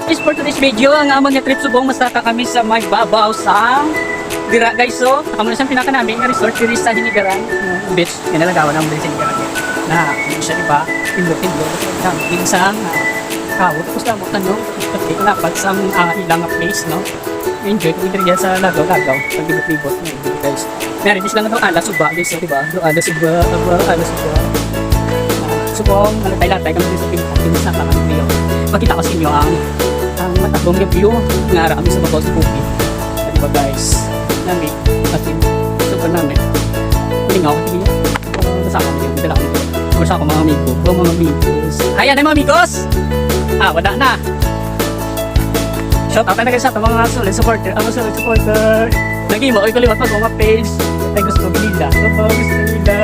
Guys, for today's video, ang amon nga trip subong masaka kami sa may babaw sa dira guys. So, amo na siyang pinaka namin nga resort diri sa Hinigaran beach. Kinalagawan ang sa Hinigaran. Na, siya diba? Tindo-tindo. Din sa kawo. Tapos lang mo tanong, pati kanapat sa ilang place, no? Enjoy ko diri sa lagaw-lagaw. Pag-libot-libot guys. Meron lang ito alas suba guys, so, diba? Alas suba. Subong, tayo-tayo kami sa Pilipinas na kakang makita ko sa inyo ang matagong yung view nga kami sa babaw sa bukid. Diba guys? Namin, atin, super namin. Malingaw, hindi nasama ko yun, dala ko yun. Kumasa ko mga amigo, mga amigos. Ayan ay mga amigos! Wala na. Shout out na guys sa mga solid supporter. Solid supporter. Naging mo, ikuliwat pag mga page. Ay gusto nila. Gusto nila.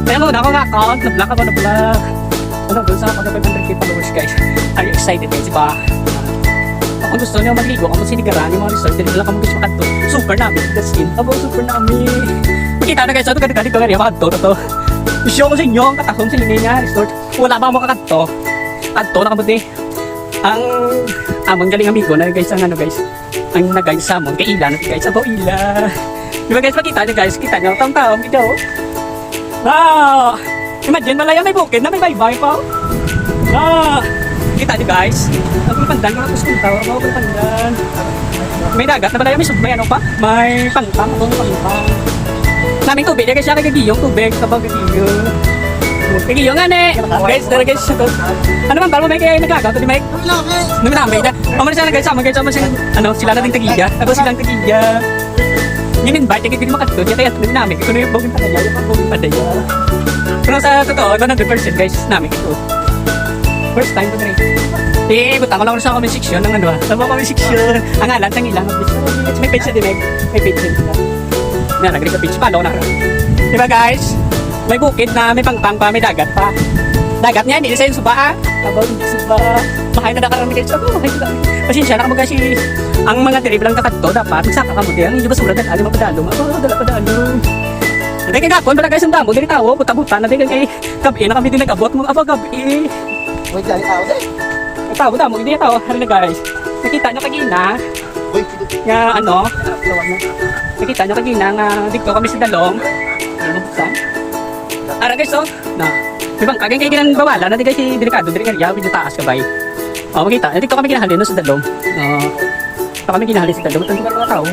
Kaya mo na ako nga account, na-block ako na-block. Ano, doon sa ako na 500k followers guys. Are you excited guys, diba? Kung gusto nyo magligo, kung sinigaran yung mga resort, dito lang kami gusto makanto. Super namin, the skin. Super namin. Makita na guys, ito ganito ko nga rin, makanto na to. Show ko sa inyo, ang katakong sa inyo nga resort. Wala ba makakanto? Kanto na kabuti. Ang amon galing amigo na guys, ang ano guys, ang nag-guys sa amon, kay Ila na guys, abaw Ila. Diba guys, makita nyo guys, kita nyo, tawang-tawang video. Imagine, malaya may bukid na may baybay pa. Kita nyo guys. Ang pandan, mga kuskuntaw. Ang pandan. May dagat na malaya, may ano pa? May pangpang. Naming tubig, guys, siya kagagiyong tubig. Kapag kagiyong. Kagiyong nga ne. Guys, dara guys. Ano man, baro may kaya nagagaw. Ito di may. Naminamay na. Pamana siya na guys, sama siya. Ano, sila na din tagiga. Tapos silang tagiga. Nin-invite, hindi makatulog. Kaya namin, ito na yung boging padaya. Yung boging padaya. Pero sa totoo, 100% guys, namin ito. First time ko na rin. Butang ko lang sa comment section ng ano. Sa mga comment section. Ang alam, tang ilang. May page na din, may page na din. Nalagay sa page, follow na rin. Diba guys? May bukid na may pangpang pa, may dagat pa. Dagat niya, hindi sa yung suba. Abang suba. Mahay na nakarami guys. Mahay na nakarami. Pasensya na kasi ang mga trip lang kakadto dapat magsaka ka mo diyan. Hindi ba surat at alim magpadalong. Dala padalong. Hindi kaya gapon pala guys ang damo. Dili tawo, buta-buta na din kay gabi na kami din nag-abot mo. Gabi. Wait, dali tao din. Tawo damo, hindi tawo. Hari na guys. Nakita nyo kagina. Nga ano? Nakita nyo kagina nga dito kami sa dalong. Ano buksan? Ara guys oh. Na. Ibang kaging kay ginang bawala na di guys delikado diri kaya video taas ka bay. Makita, dito kami ginahalin no sa dalong. Dito kami ginahalin sa dalong. Tanto mga tao.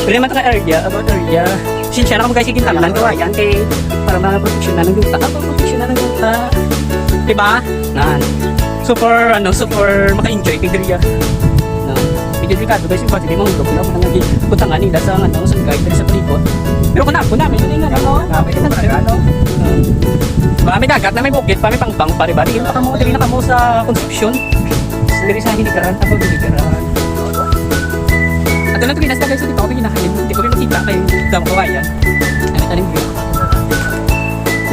Pero naman ka area, about area. Sinsya na kami guys yung tanganan ko ayan kay para mga protection na ng guta. Protection na ng guta. Diba? Super, super maka-enjoy kay Dria. Medyo delikado guys yung pati di mga hulog na mga putangan nila sa sa guide sa palibot. Pero kung napo namin, hindi nga ano. May dagat na may bukid pa, may pangpang pa, diba? Dili na kamo sa construction. Dili sa Hinigaran, tapos Hinigaran. At doon lang ito ginasta guys, dito kami ginahalin. Hindi ko rin makita kayo damo kawayan. Ano taling view.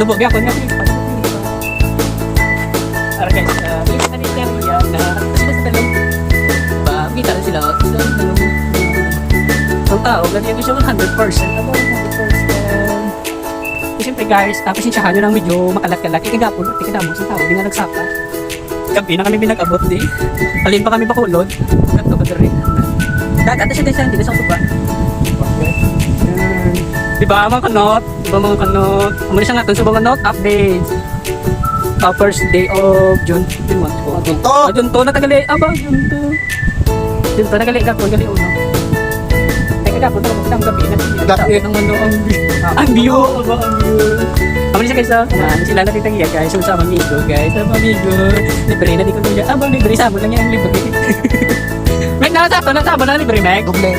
Lubog ako nga. Para guys, bilis na nila yan na sila sa dalong. Makita na sila. Ang tao, ganyan ko siya 100%. About 100%. Siyempre guys, pasensyahan nyo ng medyo makalat-kalat. Ikagapon, ikadamo sa tao, di nga nagsaka. Gabi na kami pinag-abot di. Alin pa kami bakulod. Ganto ka rin. Dagat na siya guys, hindi na siyang suba. Diba mga kanot? Diba mga kanot? Umuli siya natin sa mga kanot, update. First day of June. Junto na tagali. Junto na tagali. Gapon, gali uno. Gapon, ang gabi na. Gabi ng ano ang view. Ang siya guys, sila natin tagiya guys, sa amigo guys, sa amigo. Libre na di ko niya. Libre sa mo lang yan libre. Meg na sa mo na libre Meg. Doble.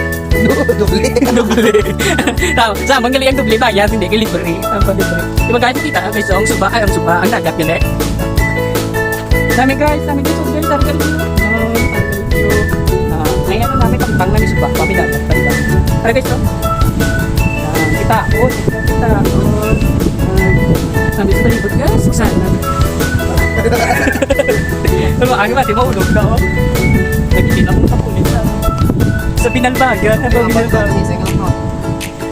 Sa mga gali ang doble bayad, hindi ka libre. Libre. Diba guys, kita guys, ang suba, ang dagat yun eh. Dami guys, guys, dami ngayon na namin pang namin suba, kami dagat. Para guys, kita namin sa palibot guys, sana. Pero ang iba, di ba ulog na nagiging akong kapulit sa Binalbagan.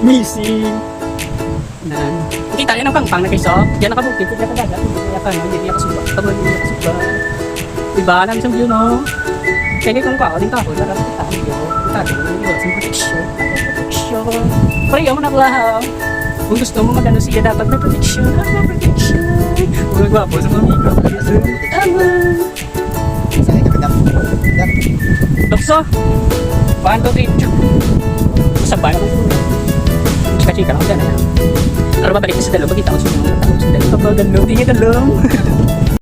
Missing. Kita yan ang pangpang na guys, yan nakabukit, kaya kadagat, kaya ka hindi niya kasuba. Diba? Namin sa view, no? Kaya kung ako, din ako, darap kita ang view. Tabi mo yung iwas, yung protection. Protection. Pareho mo na lang. Kung gusto mo magano siya, dapat may protection. Protection. Huwag gwapo sa mga amigo. Tama. Saan ka kadap? Dokso, paano to dito? Sabay ako. Chika-chika lang dyan. Ano ba balik sa dalawa? Pagkita ko sa mga tao sa dalawa. Kapag dalawa, tingin dalawa.